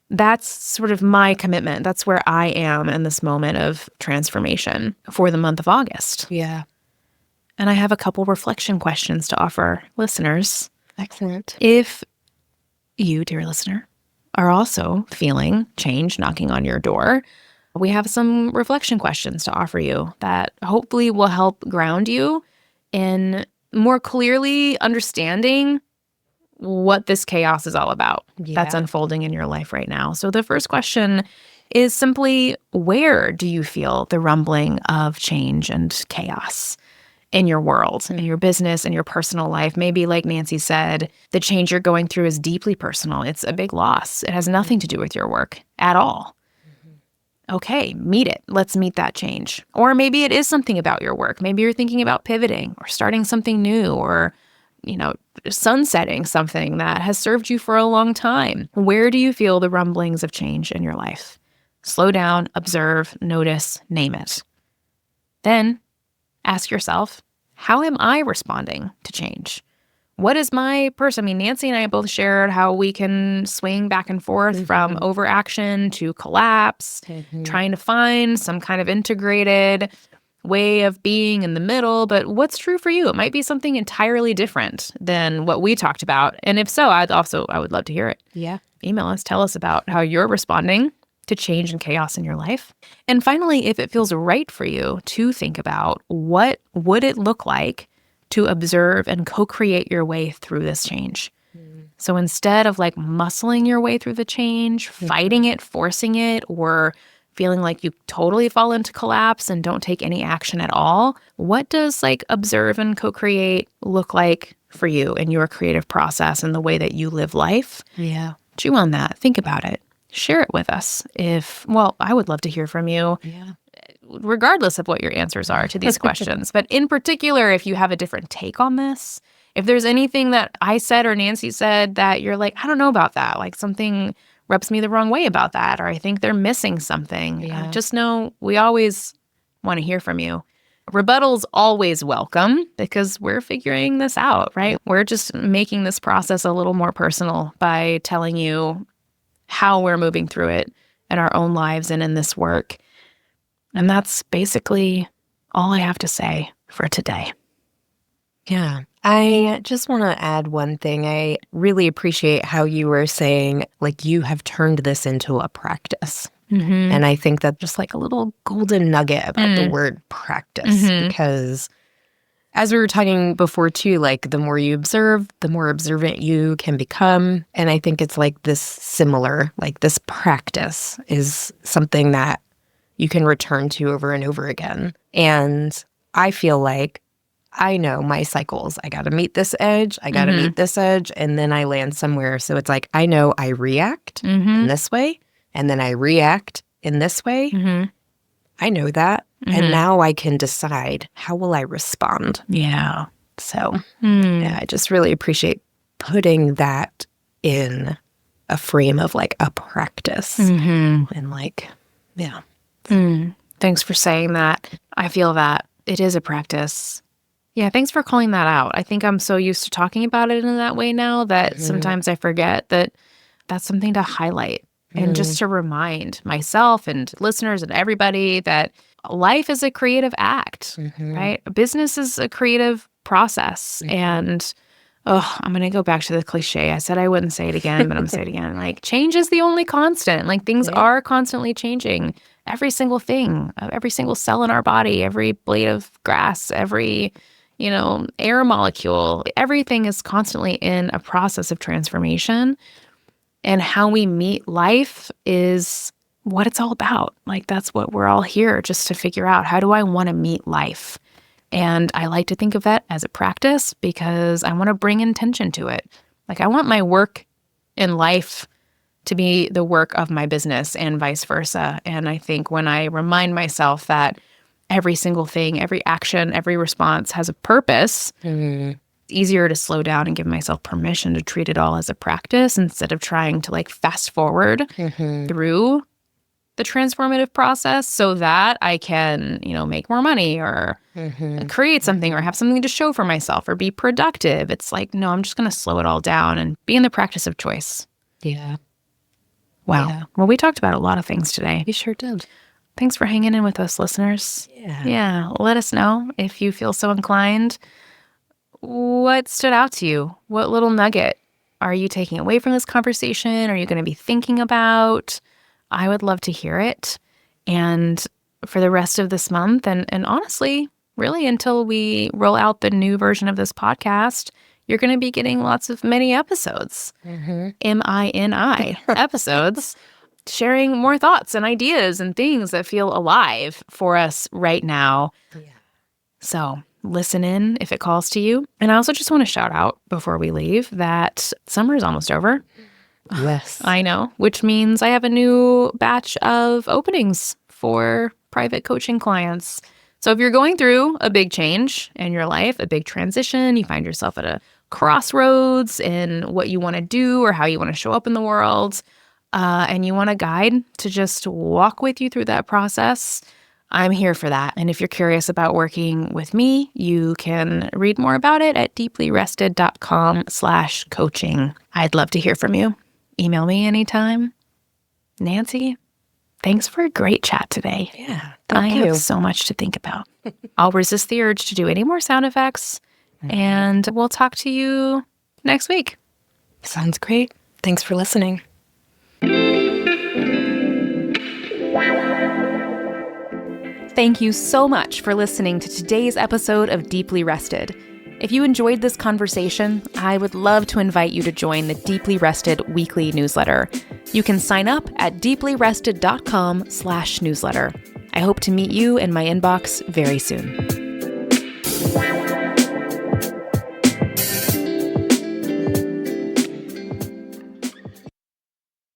That's sort of my commitment. That's where I am in this moment of transformation for the month of August. Yeah. And I have a couple reflection questions to offer listeners. Excellent. If you, dear listener, are also feeling change knocking on your door, we have some reflection questions to offer you that hopefully will help ground you in more clearly understanding what this chaos is all about that's unfolding in your life right now. So the first question is simply, where do you feel the rumbling of change and chaos in your world, in your business, in your personal life? Maybe, like Nancy said, the change you're going through is deeply personal. It's a big loss. It has nothing to do with your work at all. Okay, meet it. Let's meet that change. Or maybe it is something about your work. Maybe you're thinking about pivoting or starting something new, or, you know, sunsetting something that has served you for a long time. Where do you feel the rumblings of change in your life? Slow down, observe, notice, name it. Then ask yourself, how am I responding to change? What is my person? I mean, Nancy and I both shared how we can swing back and forth from overaction to collapse, trying to find some kind of integrated way of being in the middle. But what's true for you? It might be something entirely different than what we talked about. And if so, I would love to hear it. Yeah. Email us, tell us about how you're responding to change and chaos in your life. And finally, if it feels right for you to think about, what would it look like to observe and co-create your way through this change? So instead of like muscling your way through the change, fighting it, forcing it, or feeling like you totally fall into collapse and don't take any action at all, what does like observe and co-create look like for you in your creative process and the way that you live life? Yeah. Chew on that. Think about it. Share it with us. I would love to hear from you. Yeah. regardless of what your answers are to these questions. But in particular, if you have a different take on this, if there's anything that I said or Nancy said that you're like, I don't know about that, like something rubs me the wrong way about that, or I think they're missing something, just know we always want to hear from you. Rebuttal's always welcome because we're figuring this out, right? We're just making this process a little more personal by telling you how we're moving through it in our own lives and in this work. And that's basically all I have to say for today. Yeah. I just want to add one thing. I really appreciate how you were saying, like, you have turned this into a practice. Mm-hmm. And I think that's just like a little golden nugget about the word practice, because as we were talking before too, like the more you observe, the more observant you can become. And I think it's like this similar, like this practice is something that you can return to over and over again. And I feel like I know my cycles. I got to meet this edge. I got to meet this edge. And then I land somewhere. So it's like, I know I react in this way. And then I react in this way. I know that. And now I can decide, how will I respond? Yeah. So yeah, I just really appreciate putting that in a frame of like a practice. And like, yeah. Thanks for saying that. I feel that it is a practice. Yeah, thanks for calling that out. I think I'm so used to talking about it in that way now that sometimes I forget that that's something to highlight. And just to remind myself and listeners and everybody that life is a creative act, right? Business is a creative process. And, I'm going to go back to the cliche. I said I wouldn't say it again, but I'm going to say it again. Like, change is the only constant. Like, things are constantly changing. Every single thing, every single cell in our body, every blade of grass, every, air molecule, everything is constantly in a process of transformation. And how we meet life is what it's all about. Like, that's what we're all here just to figure out. How do I want to meet life? And I like to think of that as a practice because I want to bring intention to it. Like, I want my work in life to be the work of my business and vice versa. And I think when I remind myself that every single thing, every action, every response has a purpose, easier to slow down and give myself permission to treat it all as a practice instead of trying to like fast forward through the transformative process so that I can, make more money or create something or have something to show for myself or be productive. It's like, no, I'm just going to slow it all down and be in the practice of choice. Yeah. Wow. Yeah. Well, we talked about a lot of things today. You sure did. Thanks for hanging in with us, listeners. Yeah. Let us know if you feel so inclined. What stood out to you? What little nugget are you taking away from this conversation? Are you going to be thinking about? I would love to hear it. And for the rest of this month, and honestly, really until we roll out the new version of this podcast, you're going to be getting lots of mini episodes, MINI episodes, sharing more thoughts and ideas and things that feel alive for us right now. So listen in if it calls to you. And I also just want to shout out before we leave that summer is almost over. Yes. I know, which means I have a new batch of openings for private coaching clients. So if you're going through a big change in your life, a big transition, you find yourself at a crossroads in what you want to do or how you want to show up in the world, and you want a guide to just walk with you through that process, I'm here for that. And if you're curious about working with me, you can read more about it at deeplyrested.com/coaching. I'd love to hear from you. Email me anytime. Nancy, thanks for a great chat today. Yeah, I have so much to think about. I'll resist the urge to do any more sound effects, and we'll talk to you next week. Sounds great. Thanks for listening. Thank you so much for listening to today's episode of Deeply Rested. If you enjoyed this conversation, I would love to invite you to join the Deeply Rested weekly newsletter. You can sign up at deeplyrested.com/newsletter. I hope to meet you in my inbox very soon.